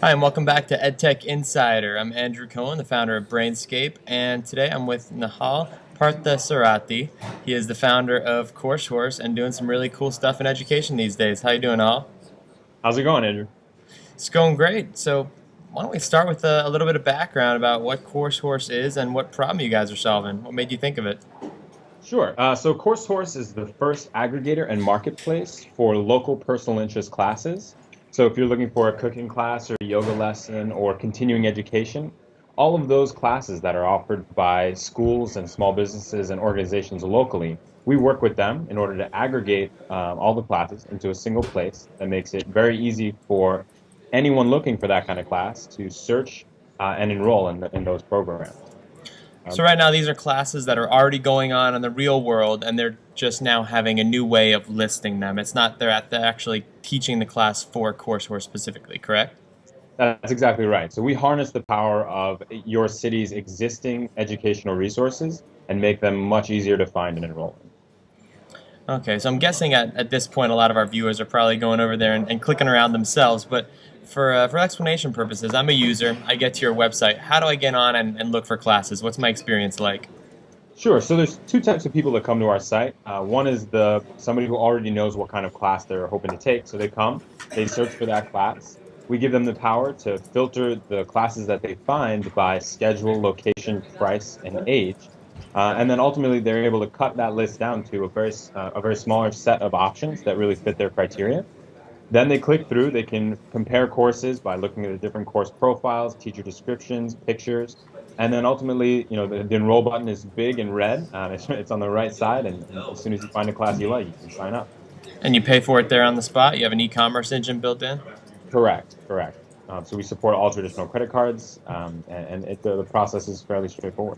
Hi, and welcome back to EdTech Insider. I'm Andrew Cohen, the founder of Brainscape, and today I'm with Nihal Parthasarathi. He is the founder of CourseHorse and doing some really cool stuff in education these days. How you doing, Nihal? How's it going, Andrew? It's going great. So why don't we start with a little bit of background about what CourseHorse is and what problem you guys are solving? What made you think of it? Sure. So CourseHorse is the first aggregator and marketplace for local personal interest classes. So if you're looking for a cooking class or a yoga lesson or continuing education, all of those classes that are offered by schools and small businesses and organizations locally, we work with them in order to aggregate all the classes into a single place that makes it very easy for anyone looking for that kind of class to search and enroll in those programs. So Um, right now these are classes that are already going on in the real world and they're just now having a new way of listing them. It's not they're actually teaching the class for CourseHorse specifically, correct? That's exactly right. So we harness the power of your city's existing educational resources and make them much easier to find and enroll in. Okay, so I'm guessing at this point a lot of our viewers are probably going over there and clicking around themselves, but for explanation purposes, I'm a user. I get to your website. How do I get on and look for classes? What's my experience like? Sure. So there's two types of people that come to our site. One is the somebody who already knows what kind of class they're hoping to take. So they come, they search for that class. We give them the power to filter the classes that they find by schedule, location, price, and age. And then ultimately they're able to cut that list down to a very smaller set of options that really fit their criteria. Then they click through, they can compare courses by looking at the different course profiles, teacher descriptions, pictures, and then ultimately, the enroll button is big and red. It's on the right side, and as soon as you find a class you like, you can sign up. And you pay for it there on the spot? You have an e-commerce engine built in? Correct, correct. So we support all traditional credit cards, the process is fairly straightforward.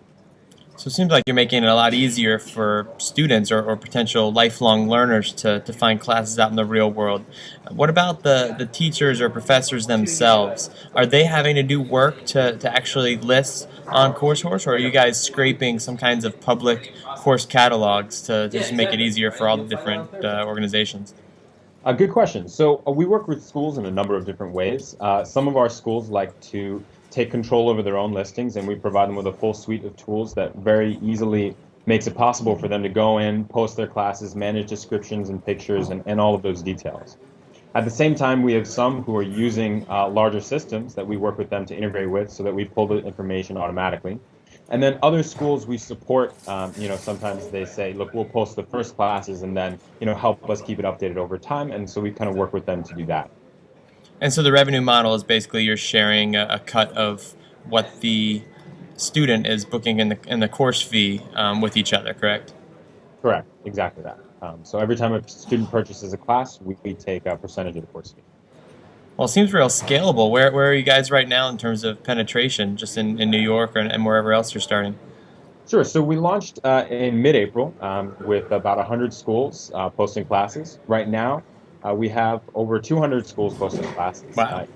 So it seems like you're making it a lot easier for students or potential lifelong learners to find classes out in the real world. What about the teachers or professors themselves? Are they having to do work to actually list on CourseHorse, or are you guys scraping some kinds of public course catalogs to just make it easier for all the different organizations? Good question. So we work with schools in a number of different ways. Some of our schools like to take control over their own listings, and we provide them with a full suite of tools that very easily makes it possible for them to go in, post their classes, manage descriptions and pictures, and all of those details. At the same time, we have some who are using larger systems that we work with them to integrate with so that we pull the information automatically. And then other schools we support, sometimes they say, look, we'll post the first classes and then, help us keep it updated over time. And so we kind of work with them to do that. And so the revenue model is basically you're sharing a cut of what the student is booking in the course fee with each other, correct? Correct, exactly that. So every time a student purchases a class, we take a percentage of the course fee. Well, it seems real scalable. Where are you guys right now in terms of penetration, just in New York and wherever else you're starting? Sure. So we launched in mid-April with about 100 schools posting classes. Right now, we have over 200 schools posting classes, Wow.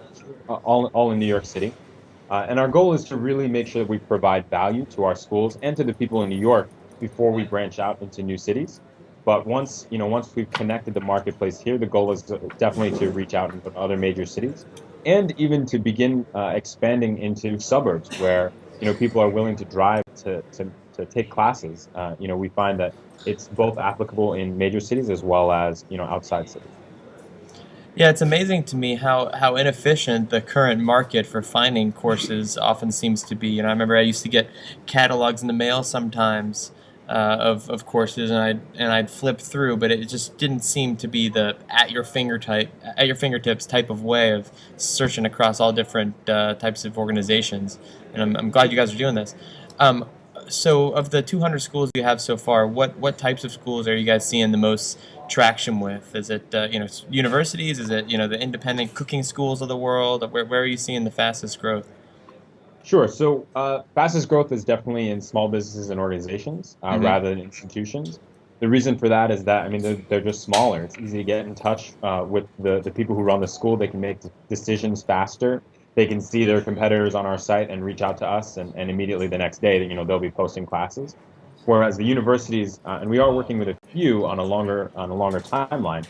all in New York City. And our goal is to really make sure that we provide value to our schools and to the people in New York before we branch out into new cities. But once we've connected the marketplace here, the goal is definitely to reach out into other major cities and even to begin expanding into suburbs where, people are willing to drive to take classes. We find that it's both applicable in major cities as well as, outside cities. Yeah, it's amazing to me how inefficient the current market for finding courses often seems to be. I remember I used to get catalogs in the mail sometimes of courses, and I'd flip through, but it just didn't seem to be the at your fingertips type of way of searching across all different types of organizations. And I'm glad you guys are doing this. Um, so of the 200 schools you have so far, what types of schools are you guys seeing the most traction with? Is it universities? Is it the independent cooking schools of the world? Where are you seeing the fastest growth? Sure. So, fastest growth is definitely in small businesses and organizations Hmm. rather than institutions. The reason for that is that, I mean, they're just smaller. It's easy to get in touch with the people who run the school. They can make decisions faster. They can see their competitors on our site and reach out to us, and immediately the next day, they'll be posting classes. Whereas the universities, and we are working with a few on a longer timeline,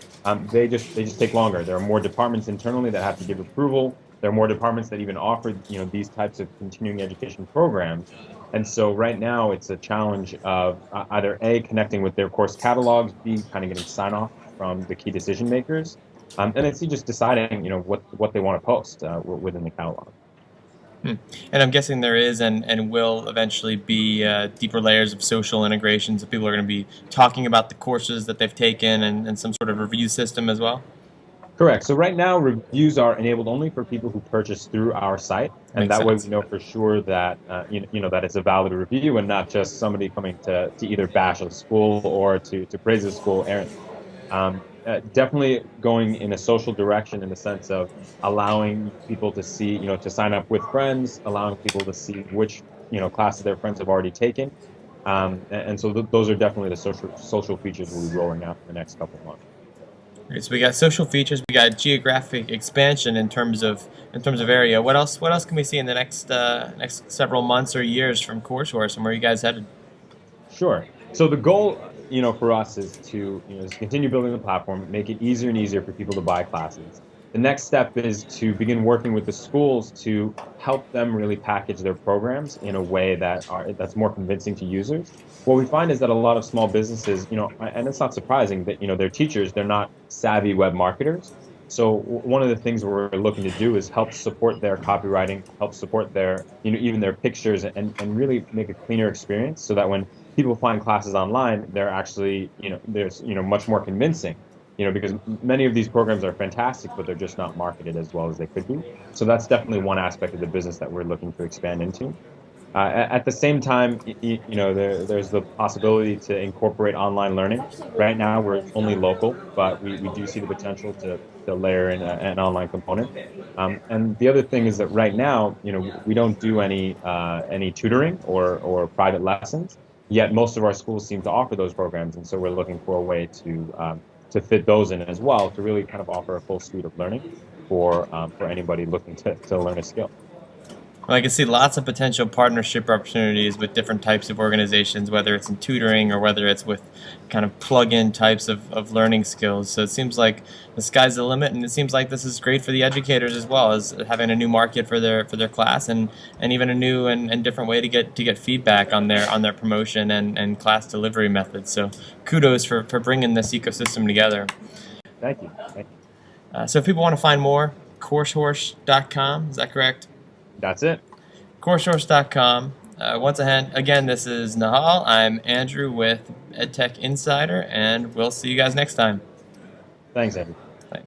they just take longer. There are more departments internally that have to give approval. There are more departments that even offer, these types of continuing education programs. And so right now it's a challenge of either A, connecting with their course catalogs, B, kind of getting sign off from the key decision makers, and then C, just deciding, what they want to post within the catalog. Hmm. And I'm guessing there is and will eventually be deeper layers of social integration, so people are going to be talking about the courses that they've taken and some sort of review system as well. Correct. So right now, reviews are enabled only for people who purchase through our site, and Makes that way we sense. know for sure that that it's a valid review and not just somebody coming to either bash a school or to praise a school errantly. Definitely going in a social direction in the sense of allowing people to see, to sign up with friends, allowing people to see which classes their friends have already taken, and so those are definitely the social features we'll be rolling out in the next couple of months. Great. So we got social features, we got geographic expansion in terms of area. What else can we see in the next several months or years from CourseHorse, and where are you guys headed? Sure. So the goal, for us is to continue building the platform, make it easier and easier for people to buy classes. The next step is to begin working with the schools to help them really package their programs in a way that's more convincing to users. What we find is that a lot of small businesses, and it's not surprising that, their teachers, they're not savvy web marketers. So one of the things we're looking to do is help support their copywriting, help support their, even their pictures, and really make a cleaner experience so that when people find classes online, they're actually, there's, much more convincing, because many of these programs are fantastic, but they're just not marketed as well as they could be. So that's definitely one aspect of the business that we're looking to expand into. At the same time, there's the possibility to incorporate online learning. Right now, we're only local, but we do see the potential to layer in an online component. And the other thing is that right now, we don't do any tutoring or private lessons. Yet most of our schools seem to offer those programs, and so we're looking for a way to fit those in as well to really kind of offer a full suite of learning for anybody looking to learn a skill. Well, I can see lots of potential partnership opportunities with different types of organizations, whether it's in tutoring or whether it's with kind of plug-in types of learning skills. So it seems like the sky's the limit, and it seems like this is great for the educators as well, as having a new market for their class and even a new and different way to get feedback on their promotion and class delivery methods. So kudos for bringing this ecosystem together. Thank you. Thank you. So if people want to find more, CourseHorse.com, is that correct? That's it. CourseHorse.com. Once again, this is Nihal. I'm Andrew with EdTech Insider, and we'll see you guys next time. Thanks, Andrew.